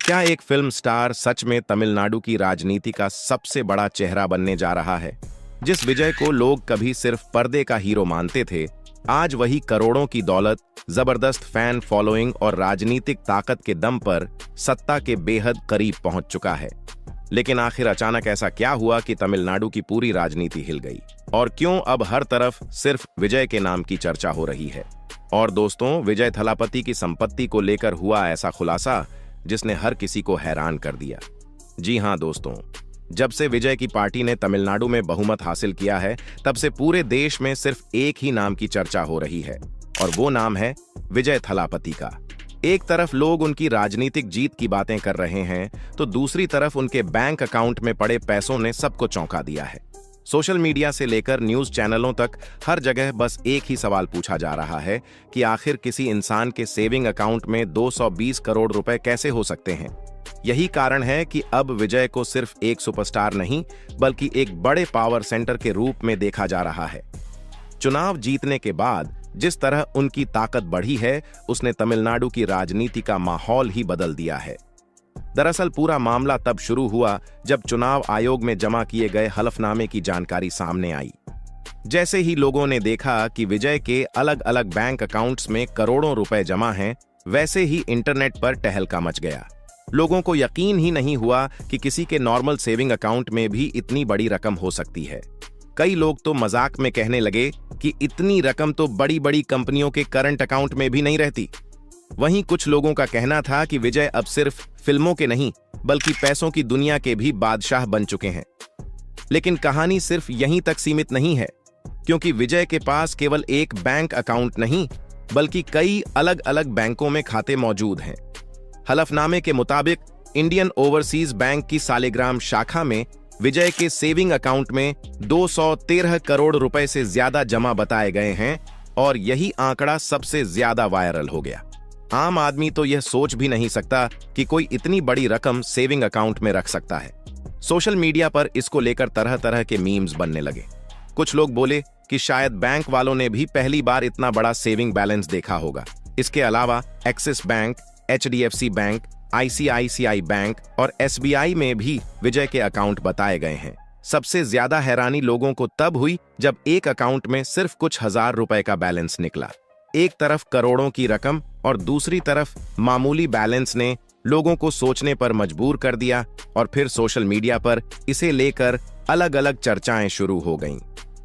क्या एक film star सच में तमिलनाडु की राजनीति का सबसे बड़ा चेहरा बनने जा रहा है? जिस विजय को लोग कभी सिर्फ पर्दे का हीरो मानते थे, आज वही करोड़ों की दौलत, जबरदस्त फैन फॉलोइंग और राजनीतिक ताकत के दम पर सत्ता के बेहद करीब पहुंच चुका है। लेकिन आखिर अचानक ऐसा क्या हुआ कि तमिलनाडु की पूरी राजनीति हिल गई? और क्यों अब हर तरफ सिर्फ विजय के नाम की चर्चा हो रही है? और दोस्तों, विजय थलापति की संपत्ति को लेकर हुआ ऐसा खुलासा जिसने हर किसी को हैरान कर दिया। जी हां दोस्तों, जब से विजय की पार्टी ने तमिलनाडु में बहुमत हासिल किया है, तब से पूरे देश में सिर्फ एक ही नाम की चर्चा हो रही है, और वो नाम है विजय थलापति का। एक तरफ लोग उनकी राजनीतिक जीत की बातें कर रहे हैं, तो दूसरी तरफ उनके बैंक अकाउंट में पड़े पैसों ने सबको चौंका दिया है। सोशल मीडिया से लेकर न्यूज चैनलों तक हर जगह बस एक ही सवाल पूछा जा रहा है कि आखिर किसी इंसान के सेविंग अकाउंट में 220 करोड़ रुपए कैसे हो सकते हैं। यही कारण है कि अब विजय को सिर्फ एक सुपरस्टार नहीं, बल्कि एक बड़े पावर सेंटर के रूप में देखा जा रहा है। चुनाव जीतने के बाद जिस तरह उनकी ताकत बढ़ी है, उसने तमिलनाडु की राजनीति का माहौल ही बदल दिया है। दरअसल पूरा मामला तब शुरू हुआ जब चुनाव आयोग में जमा किए गए हलफनामे की जानकारी सामने आई। जैसे ही लोगों ने देखा कि विजय के अलग अलग बैंक अकाउंट्स में करोड़ों रुपए जमा हैं, वैसे ही इंटरनेट पर टहलका मच गया। लोगों को यकीन ही नहीं हुआ कि किसी के नॉर्मल सेविंग अकाउंट में भी इतनी बड़ी रकम हो सकती है। कई लोग तो मजाक में कहने लगे कि इतनी रकम तो बड़ी बड़ी कंपनियों के करंट अकाउंट में भी नहीं रहती। वहीं कुछ लोगों का कहना था कि विजय अब सिर्फ फिल्मों के नहीं, बल्कि पैसों की दुनिया के भी बादशाह बन चुके हैं। लेकिन कहानी सिर्फ यहीं तक सीमित नहीं है, क्योंकि विजय के पास केवल एक बैंक अकाउंट नहीं, बल्कि कई अलग अलग बैंकों में खाते मौजूद हैं। हलफनामे के मुताबिक इंडियन ओवरसीज बैंक की सालिग्राम शाखा में विजय के सेविंग अकाउंट में 213 करोड़ रुपए से ज्यादा जमा बताए गए हैं, और यही आंकड़ा सबसे ज्यादा वायरल हो गया। आम आदमी तो यह सोच भी नहीं सकता कि कोई इतनी बड़ी रकम सेविंग अकाउंट में रख सकता है। सोशल मीडिया पर इसको लेकर तरह तरह के मीम्स बनने लगे। कुछ लोग बोले कि शायद बैंक वालों ने भी पहली बार इतना बड़ा सेविंग बैलेंस देखा होगा। इसके अलावा axis bank, HDFC bank, ICICI bank और SBI में भी विजय के अकाउंट बताए गए हैं। सबसे ज्यादा हैरानी लोगों को तब हुई जब एक अकाउंट में सिर्फ कुछ हजार रुपए का बैलेंस निकला। एक तरफ करोड़ों की रकम और दूसरी तरफ मामूली बैलेंस ने लोगों को सोचने पर मजबूर कर दिया, और फिर सोशल मीडिया पर इसे लेकर अलग अलग चर्चाएं शुरू हो गईं।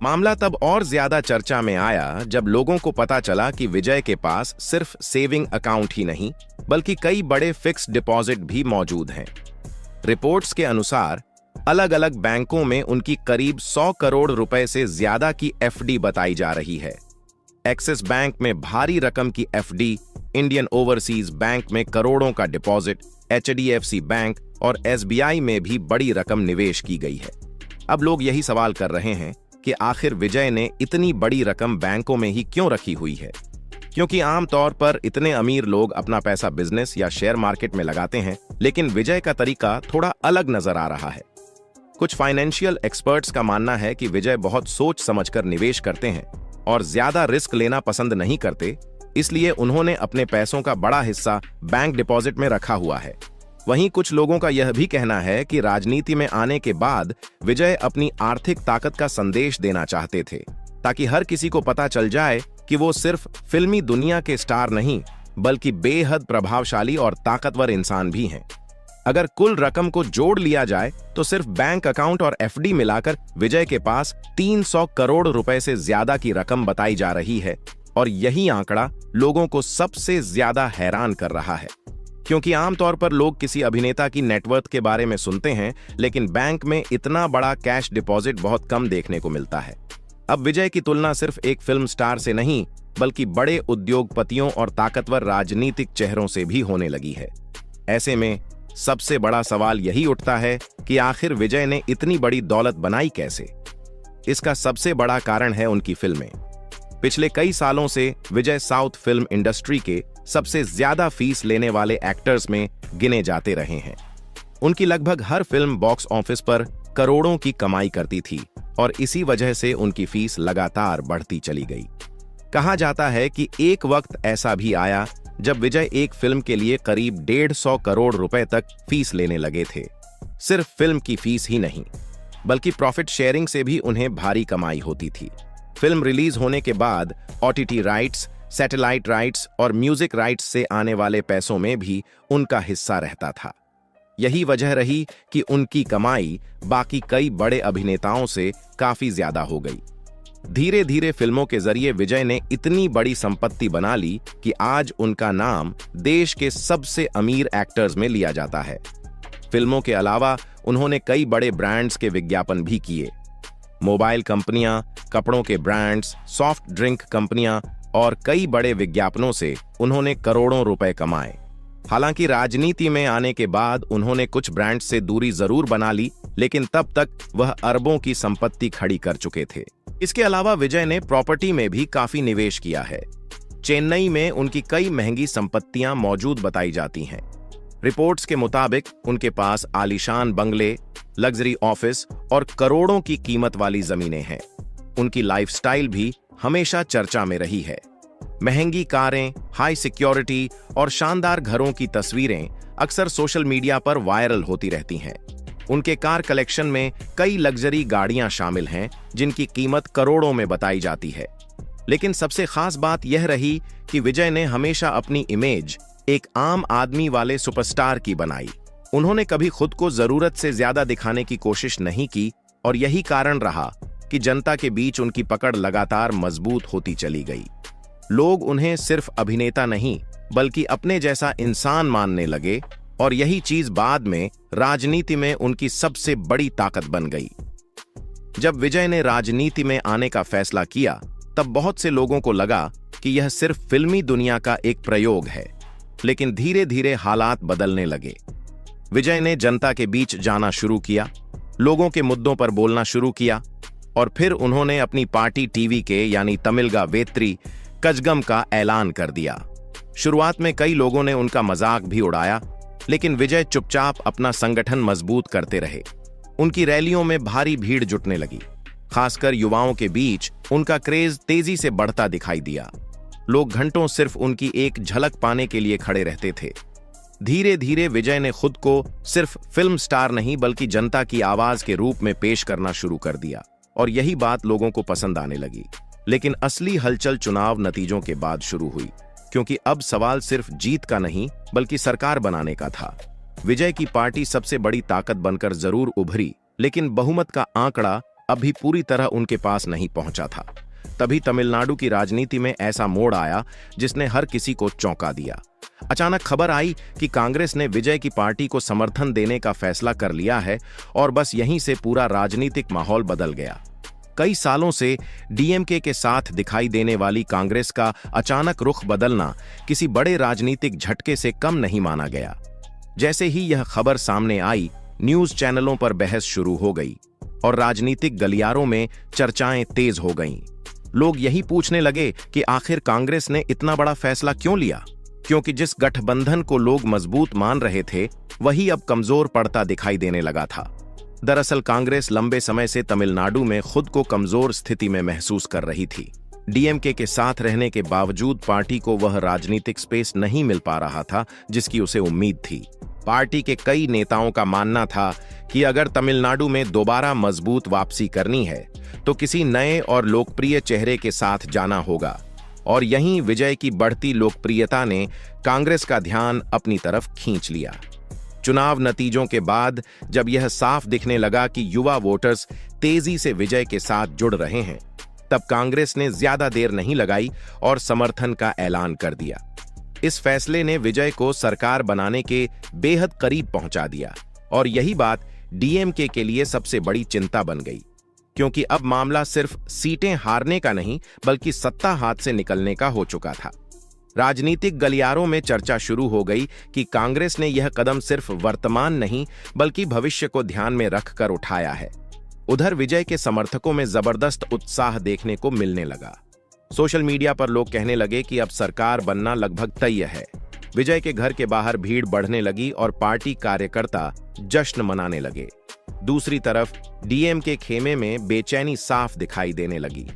मामला तब और ज्यादा चर्चा में आया जब लोगों को पता चला कि विजय के पास सिर्फ सेविंग अकाउंट ही नहीं, बल्कि कई बड़े फिक्स्ड डिपॉजिट भी मौजूद हैं। रिपोर्ट्स के अनुसार अलग अलग बैंकों में उनकी करीब 100 करोड़ रुपए से ज्यादा की FD बताई जा रही है। एक्सिस बैंक में भारी रकम की FD, इंडियन ओवरसीज बैंक में करोड़ों का डिपॉजिट, HDFC बैंक और SBI में भी बड़ी रकम निवेश की गई है। अब लोग यही सवाल कर रहे हैं कि आखिर विजय ने इतनी बड़ी रकम बैंकों में ही क्यों रखी हुई है? क्योंकि आमतौर पर इतने अमीर लोग अपना पैसा बिजनेस या शेयर मार्केट में लगाते हैं, लेकिन विजय का तरीका थोड़ा अलग नजर आ रहा है। कुछ फाइनेंशियल एक्सपर्ट्स का मानना है कि विजय बहुत सोच समझकर निवेश करते हैं और ज्यादा रिस्क लेना पसंद नहीं करते, इसलिए उन्होंने अपने पैसों का बड़ा हिस्सा बैंक डिपॉजिट में रखा हुआ है। वहीं कुछ लोगों का यह भी कहना है कि राजनीति में आने के बाद विजय अपनी आर्थिक ताकत का संदेश देना चाहते थे, ताकि हर किसी को पता चल जाए कि वो सिर्फ फिल्मी दुनिया के स्टार नहीं, बल्कि बेहद प्रभावशाली और ताकतवर इंसान भी हैं। अगर कुल रकम को जोड़ लिया जाए तो सिर्फ बैंक अकाउंट और FD मिलाकर विजय के पास 300 करोड़ रुपए से ज्यादा की रकम बताई जा रही है, और यही आंकड़ा लोगों को सबसे ज्यादा हैरान कर रहा है। क्योंकि आमतौर पर लोग किसी अभिनेता की नेटवर्थ के बारे में सुनते हैं, लेकिन बैंक में इतना बड़ा कैश डिपॉजिट बहुत कम देखने को मिलता है। अब विजय की तुलना सिर्फ एक फिल्म स्टार से नहीं, बल्कि बड़े उद्योगपतियों और ताकतवर राजनीतिक चेहरों से भी होने लगी है। ऐसे में सबसे बड़ा सवाल यही उठता है कि आखिर विजय ने इतनी बड़ी दौलत बनाई कैसे? इसका सबसे बड़ा कारण है उनकी फिल्में। पिछले कई सालों से विजय साउथ फिल्म इंडस्ट्री के सबसे ज्यादा फीस लेने वाले एक्टर्स में गिने जाते रहे हैं। उनकी लगभग हर फिल्म बॉक्स ऑफिस पर करोड़ों की कमाई करती थी, और इसी वजह से उनकी फीस लगातार बढ़ती चली गई। कहा जाता है कि एक वक्त ऐसा भी आया जब विजय एक फिल्म के लिए करीब 150 करोड़ रुपए तक फीस लेने लगे थे। सिर्फ फिल्म की फीस ही नहीं, बल्कि प्रॉफिट शेयरिंग से भी उन्हें भारी कमाई होती थी। फिल्म रिलीज होने के बाद ओटीटी राइट्स, सैटेलाइट राइट्स और म्यूजिक राइट्स से आने वाले पैसों में भी उनका हिस्सा रहता था। यही वजह रही कि उनकी कमाई बाकी कई बड़े अभिनेताओं से काफी ज्यादा हो गई। धीरे धीरे फिल्मों के जरिए विजय ने इतनी बड़ी संपत्ति बना ली कि आज उनका नाम देश के सबसे अमीर एक्टर्स में लिया जाता है। फिल्मों के अलावा उन्होंने कई बड़े ब्रांड्स के विज्ञापन भी किए। मोबाइल कंपनियां, कपड़ों के ब्रांड्स, सॉफ्ट ड्रिंक कंपनियां और कई बड़े विज्ञापनों से उन्होंने करोड़ों रुपए कमाए। हालांकि राजनीति में आने के बाद उन्होंने कुछ ब्रांड्स से दूरी जरूर बना ली, लेकिन तब तक वह अरबों की संपत्ति खड़ी कर चुके थे। इसके अलावा विजय ने प्रॉपर्टी में भी काफी निवेश किया है। चेन्नई में उनकी कई महंगी संपत्तियां मौजूद बताई जाती हैं। रिपोर्ट्स के मुताबिक उनके पास आलीशान बंगले, लग्जरी ऑफिस और करोड़ों की कीमत वाली जमीनें हैं। उनकी लाइफस्टाइल भी हमेशा चर्चा में रही है। महंगी कारें, हाई सिक्योरिटी और शानदार घरों की तस्वीरें अक्सर सोशल मीडिया पर वायरल होती रहती हैं। उनके कार कलेक्शन में कई लग्जरी गाड़ियां शामिल हैं, जिनकी कीमत करोड़ों में बताई जाती है। लेकिन सबसे खास बात यह रही कि विजय ने हमेशा अपनी इमेज एक आम आदमी वाले सुपरस्टार की बनाई। उन्होंने कभी खुद को जरूरत से ज्यादा दिखाने की कोशिश नहीं की और यही कारण रहा कि जनता के बीच उनकी पकड़ लगातार मजबूत होती चली गई। लोग उन्हें सिर्फ अभिनेता नहीं, बल्कि अपने जैसा इंसान मानने लगे और यही चीज बाद में राजनीति में उनकी सबसे बड़ी ताकत बन गई। जब विजय ने राजनीति में आने का फैसला किया, तब बहुत से लोगों को लगा कि यह सिर्फ फिल्मी दुनिया का एक प्रयोग है, लेकिन धीरे धीरे हालात बदलने लगे। विजय ने जनता के बीच जाना शुरू किया, लोगों के मुद्दों पर बोलना शुरू किया और फिर उन्होंने अपनी पार्टी टीवी के यानी तमिलगा वेत्री कजगम का ऐलान कर दिया। शुरुआत में कई लोगों ने उनका मजाक भी उड़ाया, लेकिन विजय चुपचाप अपना संगठन मजबूत करते रहे। उनकी रैलियों में भारी भीड़ जुटने लगी। खासकर युवाओं के बीच उनका क्रेज तेजी से बढ़ता दिखाई दिया। लोग घंटों सिर्फ उनकी एक झलक पाने के लिए खड़े रहते थे। धीरे धीरे विजय ने खुद को सिर्फ फिल्म स्टार नहीं, बल्कि जनता की आवाज के रूप में पेश करना शुरू कर दिया और यही बात लोगों को पसंद आने लगी। लेकिन असली हलचल चुनाव नतीजों के बाद शुरू हुई, क्योंकि अब सवाल सिर्फ जीत का नहीं, बल्कि सरकार बनाने का था। विजय की पार्टी सबसे बड़ी ताकत बनकर जरूर उभरी, लेकिन बहुमत का आंकड़ा अभी पूरी तरह उनके पास नहीं पहुंचा था। तभी तमिलनाडु की राजनीति में ऐसा मोड़ आया जिसने हर किसी को चौंका दिया। अचानक खबर आई कि कांग्रेस ने विजय की पार्टी को समर्थन देने का फैसला कर लिया है और बस यहीं से पूरा राजनीतिक माहौल बदल गया। कई सालों से डीएमके के साथ दिखाई देने वाली कांग्रेस का अचानक रुख बदलना किसी बड़े राजनीतिक झटके से कम नहीं माना गया। जैसे ही यह खबर सामने आई, न्यूज चैनलों पर बहस शुरू हो गई और राजनीतिक गलियारों में चर्चाएं तेज हो गईं। लोग यही पूछने लगे कि आखिर कांग्रेस ने इतना बड़ा फैसला क्यों लिया, क्योंकि जिस गठबंधन को लोग मजबूत मान रहे थे, वही अब कमजोर पड़ता दिखाई देने लगा था। दरअसल कांग्रेस लंबे समय से तमिलनाडु में खुद को कमजोर स्थिति में महसूस कर रही थी। डीएमके के साथ रहने के बावजूद पार्टी को वह राजनीतिक स्पेस नहीं मिल पा रहा था जिसकी उसे उम्मीद थी। पार्टी के कई नेताओं का मानना था कि अगर तमिलनाडु में दोबारा मजबूत वापसी करनी है तो किसी नए और लोकप्रिय चेहरे के साथ जाना होगा, और यहीं विजय की बढ़ती लोकप्रियता ने कांग्रेस का ध्यान अपनी तरफ खींच लिया। चुनाव नतीजों के बाद जब यह साफ दिखने लगा कि युवा वोटर्स तेजी से विजय के साथ जुड़ रहे हैं, तब कांग्रेस ने ज्यादा देर नहीं लगाई और समर्थन का ऐलान कर दिया। इस फैसले ने विजय को सरकार बनाने के बेहद करीब पहुंचा दिया और यही बात डीएमके के लिए सबसे बड़ी चिंता बन गई, क्योंकि अब मामला सिर्फ सीटें हारने का नहीं, बल्कि सत्ता हाथ से निकलने का हो चुका था। राजनीतिक गलियारों में चर्चा शुरू हो गई कि कांग्रेस ने यह कदम सिर्फ वर्तमान नहीं, बल्कि भविष्य को ध्यान में रखकर उठाया है। उधर विजय के समर्थकों में जबरदस्त उत्साह देखने को मिलने लगा। सोशल मीडिया पर लोग कहने लगे कि अब सरकार बनना लगभग तय है। विजय के घर के बाहर भीड़ बढ़ने लगी और पार्टी कार्यकर्ता जश्न मनाने लगे। दूसरी तरफ डीएमके खेमे में बेचैनी साफ दिखाई देने लगी।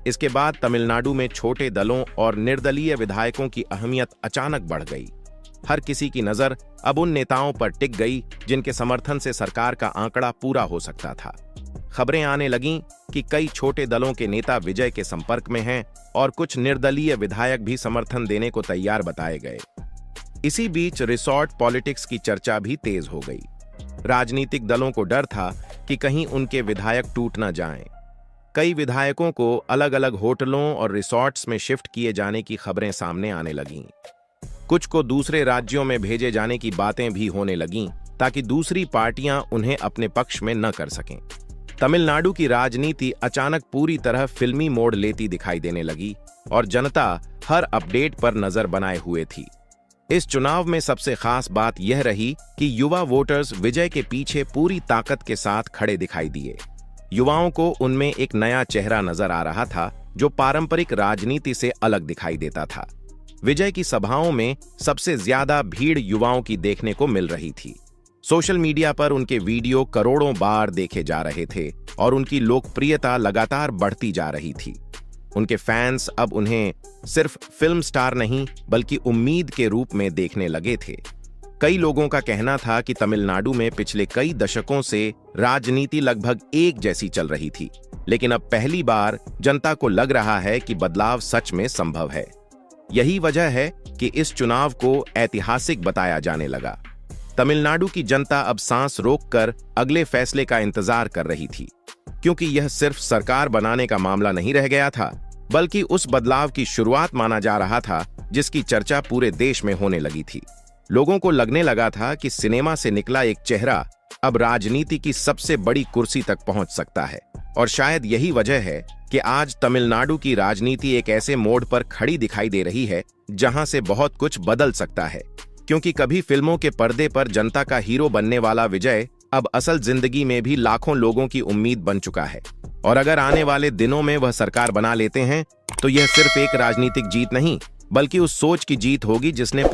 इसके बाद तमिलनाडु में छोटे दलों और निर्दलीय विधायकों की अहमियत अचानक बढ़ गई। हर किसी की नजर अब उन नेताओं पर टिक गई जिनके समर्थन से सरकार का आंकड़ा पूरा हो सकता था। खबरें आने लगीं कि कई छोटे दलों के नेता विजय के संपर्क में हैं और कुछ निर्दलीय विधायक भी समर्थन देने को तैयार बताए गए। इसी बीच रिसॉर्ट पॉलिटिक्स की चर्चा भी तेज हो गई। राजनीतिक दलों को डर था कि कहीं उनके विधायक टूट न जाएं। कई विधायकों को अलग अलग होटलों और रिसॉर्ट्स में शिफ्ट किए जाने की खबरें सामने आने लगीं। कुछ को दूसरे राज्यों में भेजे जाने की बातें भी होने लगीं ताकि दूसरी पार्टियां उन्हें अपने पक्ष में न कर सकें। तमिलनाडु की राजनीति अचानक पूरी तरह फिल्मी मोड़ लेती दिखाई देने लगी और जनता हर अपडेट पर नजर बनाए हुए थी। इस चुनाव में सबसे खास बात यह रही कि युवा वोटर्स विजय के पीछे पूरी ताकत के साथ खड़े दिखाई दिए। युवाओं को उनमें एक नया चेहरा नजर आ रहा था जो पारंपरिक राजनीति से अलग दिखाई देता था। विजय की सभाओं में सबसे ज्यादा भीड़ युवाओं की देखने को मिल रही थी। सोशल मीडिया पर उनके वीडियो करोड़ों बार देखे जा रहे थे और उनकी लोकप्रियता लगातार बढ़ती जा रही थी। उनके फैंस अब उन्हें सिर्फ फिल्म स्टार नहीं बल्कि उम्मीद के रूप में देखने लगे थे। कई लोगों का कहना था कि तमिलनाडु में पिछले कई दशकों से राजनीति लगभग एक जैसी चल रही थी, लेकिन अब पहली बार जनता को लग रहा है कि बदलाव सच में संभव है। यही वजह है कि इस चुनाव को ऐतिहासिक बताया जाने लगा। तमिलनाडु की जनता अब सांस रोककर अगले फैसले का इंतजार कर रही थी, क्योंकि यह सिर्फ सरकार बनाने का मामला नहीं रह गया था, बल्कि उस बदलाव की शुरुआत माना जा रहा था जिसकी चर्चा पूरे देश में होने लगी थी। लोगों को लगने लगा था कि सिनेमा से निकला एक चेहरा अब राजनीति की सबसे बड़ी कुर्सी तक पहुंच सकता है। और शायद यही वजह है कि आज तमिलनाडु की राजनीति एक ऐसे मोड़ पर खड़ी दिखाई दे रही है जहां से बहुत कुछ बदल सकता है, क्योंकि कभी फिल्मों के पर्दे पर जनता का हीरो बनने वाला विजय अब असल जिंदगी में भी लाखों लोगों की उम्मीद बन चुका है। और अगर आने वाले दिनों में वह सरकार बना लेते हैं तो यह सिर्फ एक राजनीतिक जीत नहीं बल्कि उस सोच की जीत होगी जिसने